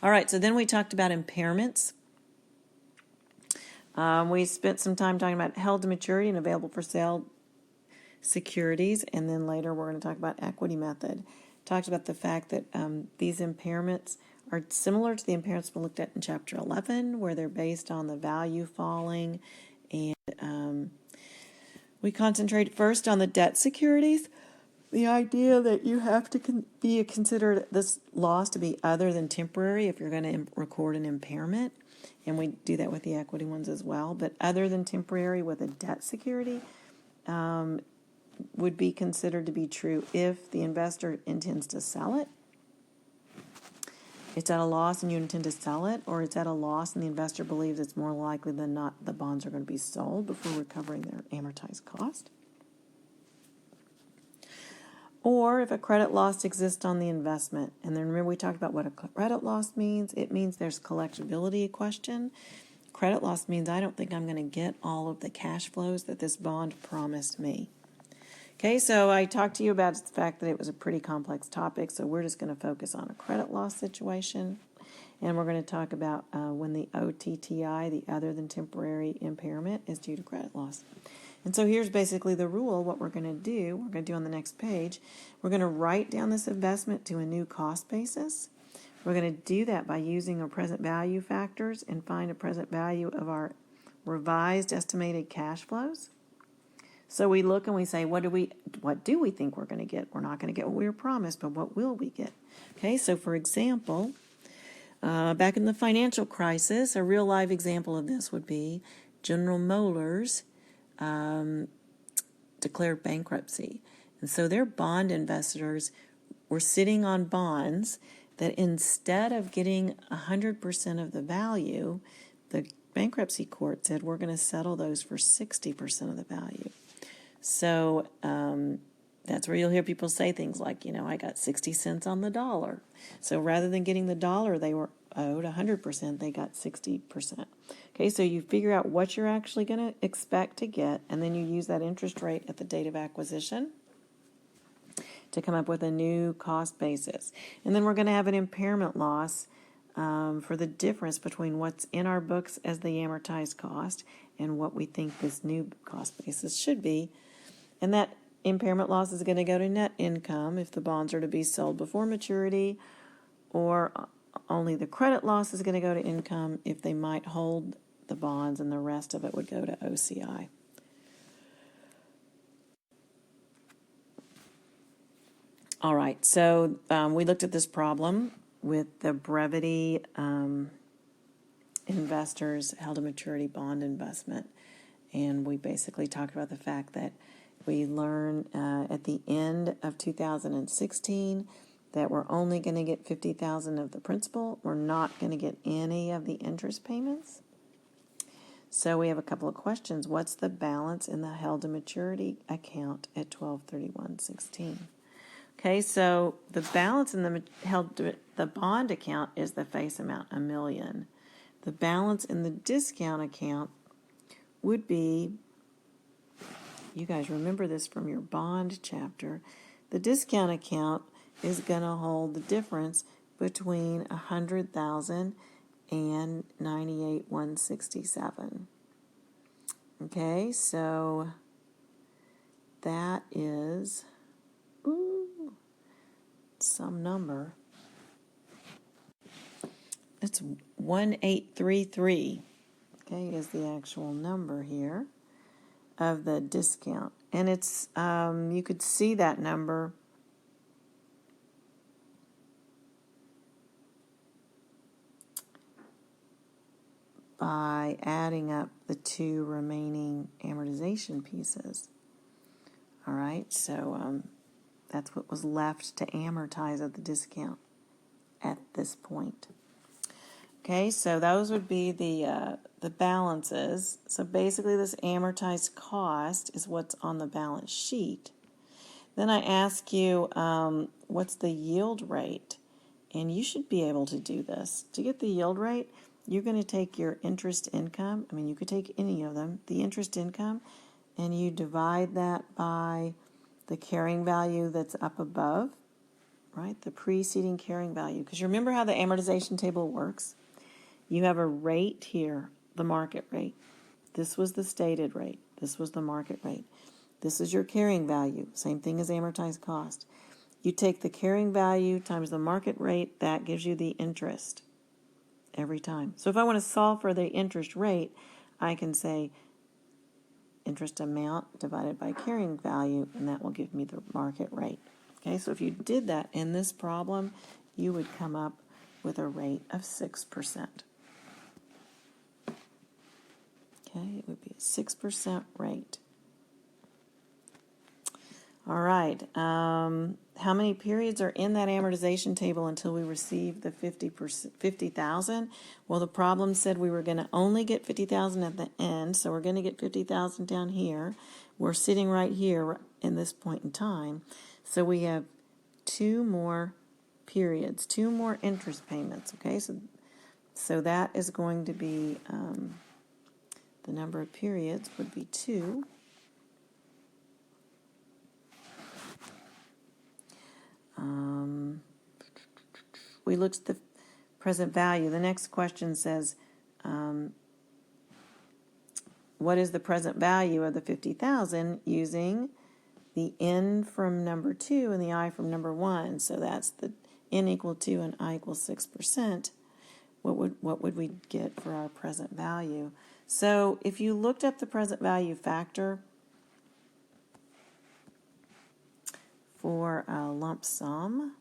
All right, so then we talked about impairments. We spent some time talking about held to maturity and available for sale securities, and then later we're going to talk about equity method. Talked about the fact that these impairments are similar to the impairments we looked at in Chapter 11, where they're based on the value falling, and we concentrate first on the debt securities. The idea that you have to consider this loss to be other than temporary if you're going to record an impairment, and we do that with the equity ones as well, but other than temporary with a debt security would be considered to be true if the investor intends to sell it. It's at a loss and you intend to sell it, or it's at a loss and the investor believes it's more likely than not the bonds are going to be sold before recovering their amortized cost. Or if a credit loss exists on the investment. And then remember we talked about what a credit loss means. It means there's collectibility question. Credit loss means I don't think I'm going to get all of the cash flows that this bond promised me. Okay, so I talked to you about the fact that it was a pretty complex topic, so we're just going to focus on a credit loss situation. And we're going to talk about when the OTTI, the other than temporary impairment, is due to credit loss. And so here's basically the rule. What we're going to do on the next page, we're going to write down this investment to a new cost basis. We're going to do that by using our present value factors and find a present value of our revised estimated cash flows. So we look and we say, what do we think we're going to get? We're not going to get what we were promised, but what will we get? Okay, so for example, back in the financial crisis, a real live example of this would be General Motors declared bankruptcy. And so their bond investors were sitting on bonds that instead of getting 100% of the value, the bankruptcy court said, we're going to settle those for 60% of the value. So that's where you'll hear people say things like, I got 60 cents on the dollar. So rather than getting the dollar they were owed 100%, they got 60%. Okay, so you figure out what you're actually going to expect to get, and then you use that interest rate at the date of acquisition to come up with a new cost basis. And then we're going to have an impairment loss for the difference between what's in our books as the amortized cost and what we think this new cost basis should be. And that impairment loss is going to go to net income if the bonds are to be sold before maturity, or only the credit loss is going to go to income if they might hold the bonds, and the rest of it would go to OCI. All right, so we looked at this problem with the brevity investors held a maturity bond investment, and we basically talked about the fact that we learned at the end of 2016 that we're only going to get $50,000 of the principal. We're not going to get any of the interest payments. So we have a couple of questions. What's the balance in the held to maturity account at 12/31/16? Okay, so the balance in the bond account is the face amount, $1 million. The balance in the discount account would be, you guys remember this from your bond chapter, the discount account is going to hold the difference between $100,000 and $98,167. Okay, so that is some number. It's 1833. Okay, is the actual number here of the discount, and it's you could see that number by adding up the two remaining amortization pieces. All right, so that's what was left to amortize at the discount at this point. Okay, so those would be the balances. So basically this amortized cost is what's on the balance sheet. Then I ask you, what's the yield rate? And you should be able to do this. To get the yield rate, you're going to take your interest income. I mean, you could take any of them, the interest income, and you divide that by the carrying value that's up above, right? The preceding carrying value. Because you remember how the amortization table works? You have a rate here, the market rate. This was the stated rate. This was the market rate. This is your carrying value. Same thing as amortized cost. You take the carrying value times the market rate, that gives you the interest every time. So if I want to solve for the interest rate, I can say interest amount divided by carrying value, and that will give me the market rate. Okay, so if you did that in this problem, you would come up with a rate of 6%. Okay, it would be a 6% rate. All right, how many periods are in that amortization table until we receive the 50,000? Well, the problem said we were going to only get 50,000 at the end, so we're going to get 50,000 down here. We're sitting right here in this point in time, so we have 2 more periods, 2 more interest payments. Okay, so that is going to be the number of periods would be 2. We looked at the present value. The next question says, what is the present value of the 50,000 using the n from number 2 and the I from number 1? So that's the n equal 2 and I equals 6%. What would we get for our present value? So if you looked up the present value factor for a lump sum,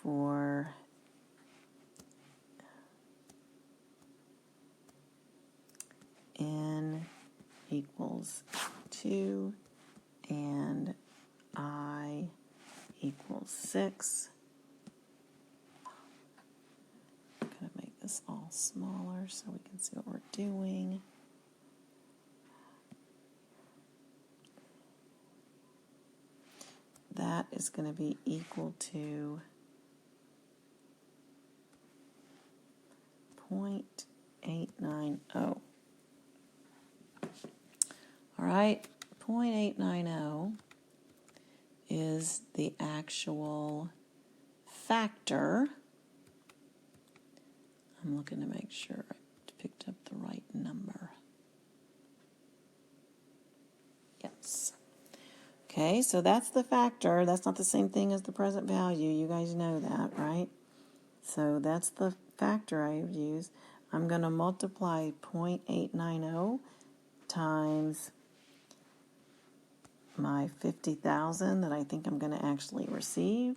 for n equals 2 and I equals 6. I'm going to make this all smaller so we can see what we're doing. That is going to be equal to 0.890. All right, 0.890 is the actual factor. I'm looking to make sure I picked up the right number. Yes. Okay, so that's the factor. That's not the same thing as the present value. You guys know that, right? So that's the factor I have used. I'm going to multiply 0.890 times my 50,000 that I think I'm going to actually receive.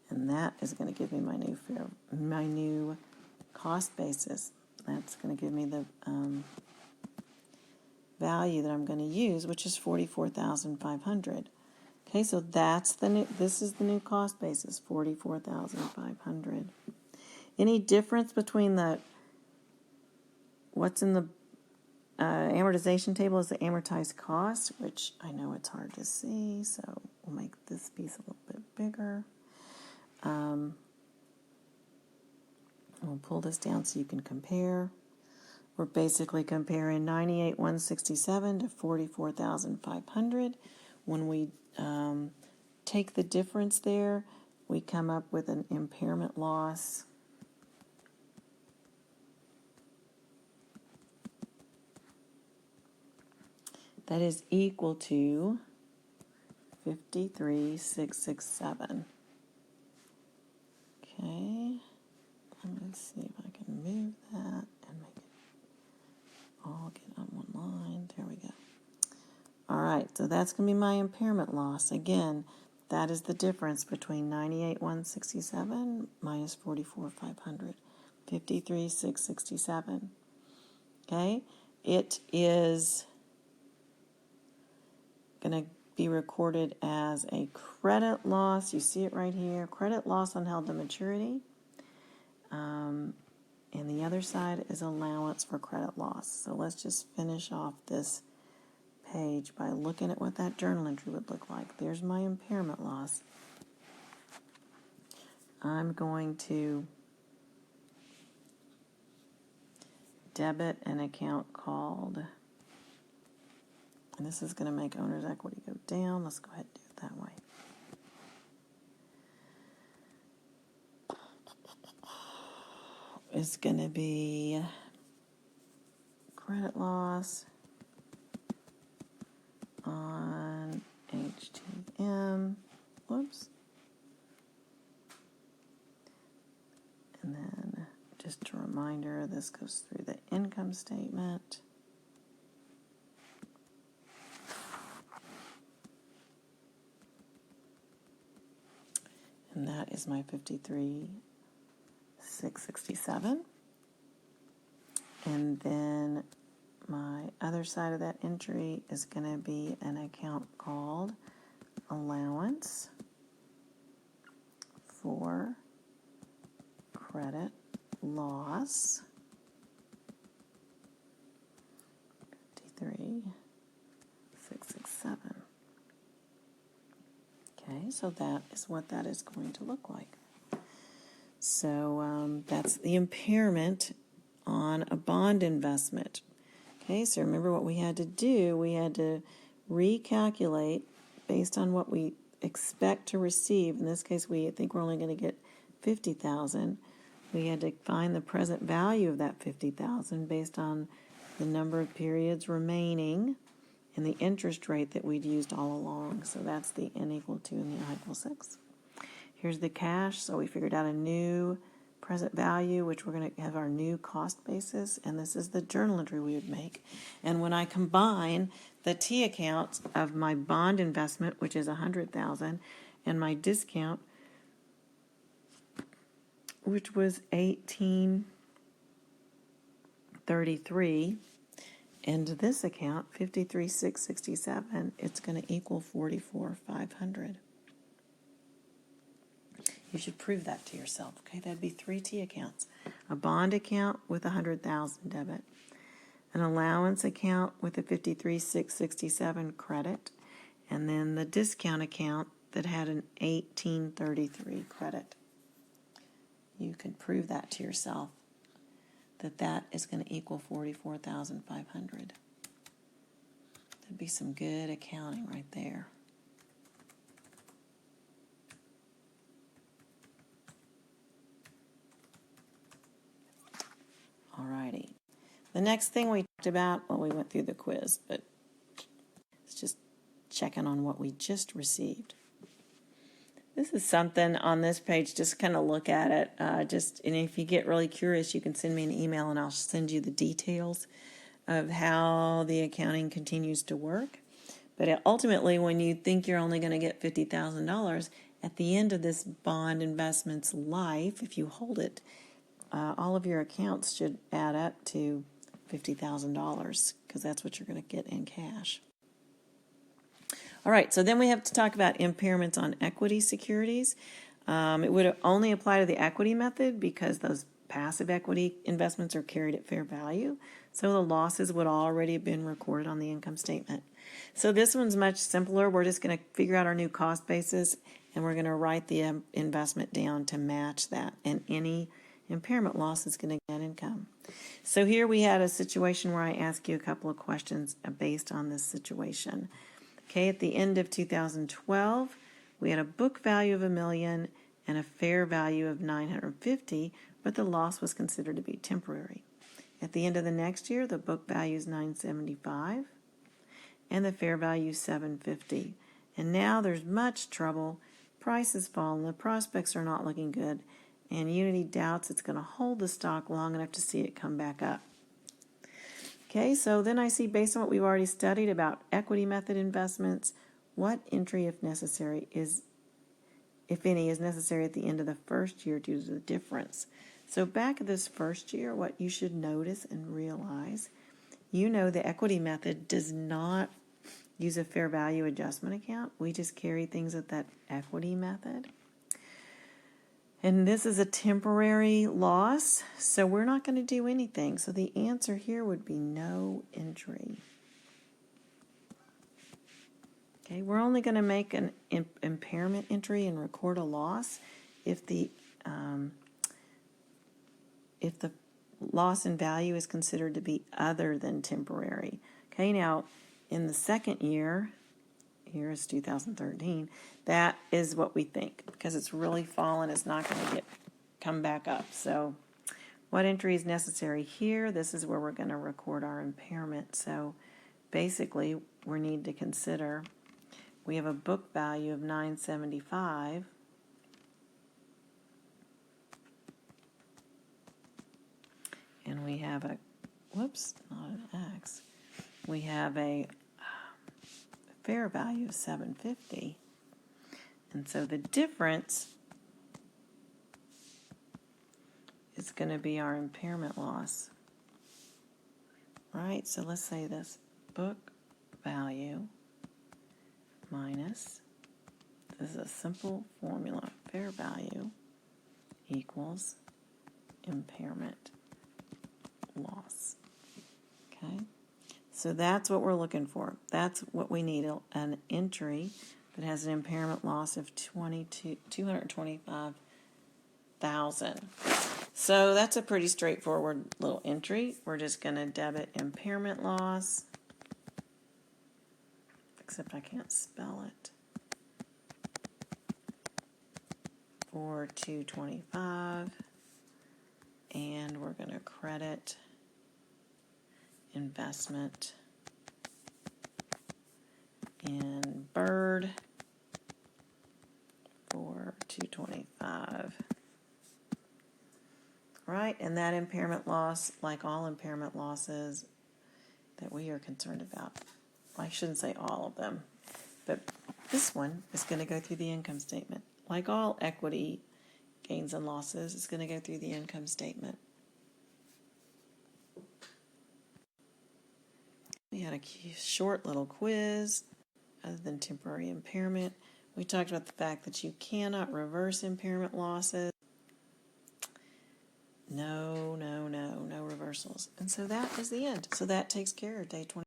And that is going to give me my new cost basis. That's going to give me the value that I'm going to use, which is 44,500. Okay, so that's this is the new cost basis, 44,500. Any difference between what's in the amortization table is the amortized cost, which I know it's hard to see, so we'll make this piece a little bit bigger. We'll pull this down so you can compare. We're basically comparing 98,167 to 44,500. When we take the difference there, we come up with an impairment loss that is equal to 53,667. Okay, let me see if I can move that and make it all get on one line. There we go. All right, so that's going to be my impairment loss. Again, that is the difference between 98,167 minus 44,500, 53,667. Okay, it is going to be recorded as a credit loss. You see it right here, credit loss on held to maturity. And the other side is allowance for credit loss. So let's just finish off this page by looking at what that journal entry would look like. There's my impairment loss. I'm going to debit an account called, and this is going to make owner's equity go down. Let's go ahead and do it that way. It's going to be credit loss on HTM. Whoops. And then just a reminder, this goes through the income statement. And that is my 53,667. And then my other side of that entry is going to be an account called allowance for credit loss. 53,667. Okay, so that is what that is going to look like. So that's the impairment on a bond investment. Okay, so remember what we had to do. We had to recalculate based on what we expect to receive. In this case, we think we're only going to get $50,000. We had to find the present value of that $50,000 based on the number of periods remaining and the interest rate that we'd used all along. So that's the n equal 2 and the I equal 6. Here's the cash. So we figured out a new present value, which we're going to have our new cost basis, and this is the journal entry we would make. And when I combine the T accounts of my bond investment, which is $100,000, and my discount, which was $18.33, and this account, 53,667, it's going to equal 44,500. You should prove that to yourself. Okay, that'd be 3 T accounts: a bond account with 100,000 debit, an allowance account with a 53,667 credit, and then the discount account that had an 1833 credit. You can prove that to yourself, that that is going to equal 44,500. That'd be some good accounting right there. Alrighty. The next thing we talked about, well, we went through the quiz, but it's just checking on what we just received. This is something on this page, just kind of look at it. And if you get really curious, you can send me an email and I'll send you the details of how the accounting continues to work. But ultimately, when you think you're only going to get $50,000, at the end of this bond investment's life, if you hold it, all of your accounts should add up to $50,000 because that's what you're going to get in cash. All right, so then we have to talk about impairments on equity securities. It would only apply to the equity method because those passive equity investments are carried at fair value. So the losses would already have been recorded on the income statement. So this one's much simpler. We're just going to figure out our new cost basis and we're going to write the investment down to match that. And any impairment loss is going to get income. So here we had a situation where I ask you a couple of questions based on this situation. Okay, at the end of 2012, we had a book value of $1 million and a fair value of $950, but the loss was considered to be temporary. At the end of the next year, the book value is $975 and the fair value is $750. And now there's much trouble. Prices fall and the prospects are not looking good. And Unity doubts it's going to hold the stock long enough to see it come back up. Okay, so then I see, based on what we've already studied about equity method investments, what entry, if necessary, if any, is necessary at the end of the first year due to the difference. So back at this first year, what you should notice and realize, the equity method does not use a fair value adjustment account. We just carry things at that equity method. And this is a temporary loss, so we're not going to do anything. So the answer here would be no entry. Okay, we're only going to make an impairment entry and record a loss if the loss in value is considered to be other than temporary. Okay, now in the second year, here is 2013, that is what we think, because it's really fallen, it's not going to come back up. So what entry is necessary here? This is where we're going to record our impairment. So basically, we need to consider, we have a book value of $975, and we have a, whoops, not an X, we have a fair value of $750, and so the difference is going to be our impairment loss, right? So let's say this, book value minus, this is a simple formula, fair value equals impairment loss. Okay, so that's what we're looking for. That's what we need, an entry that has an impairment loss of $225,000. So that's a pretty straightforward little entry. We're just going to debit impairment loss, except I can't spell it, for $225,000, and we're going to credit investment in Bird for $225,000. Right, and that impairment loss, like all impairment losses that we are concerned about, I shouldn't say all of them, but this one is going to go through the income statement. Like all equity gains and losses, it's going to go through the income statement. We had a short little quiz other than temporary impairment. We talked about the fact that you cannot reverse impairment losses. No reversals. And so that is the end. So that takes care of day 20.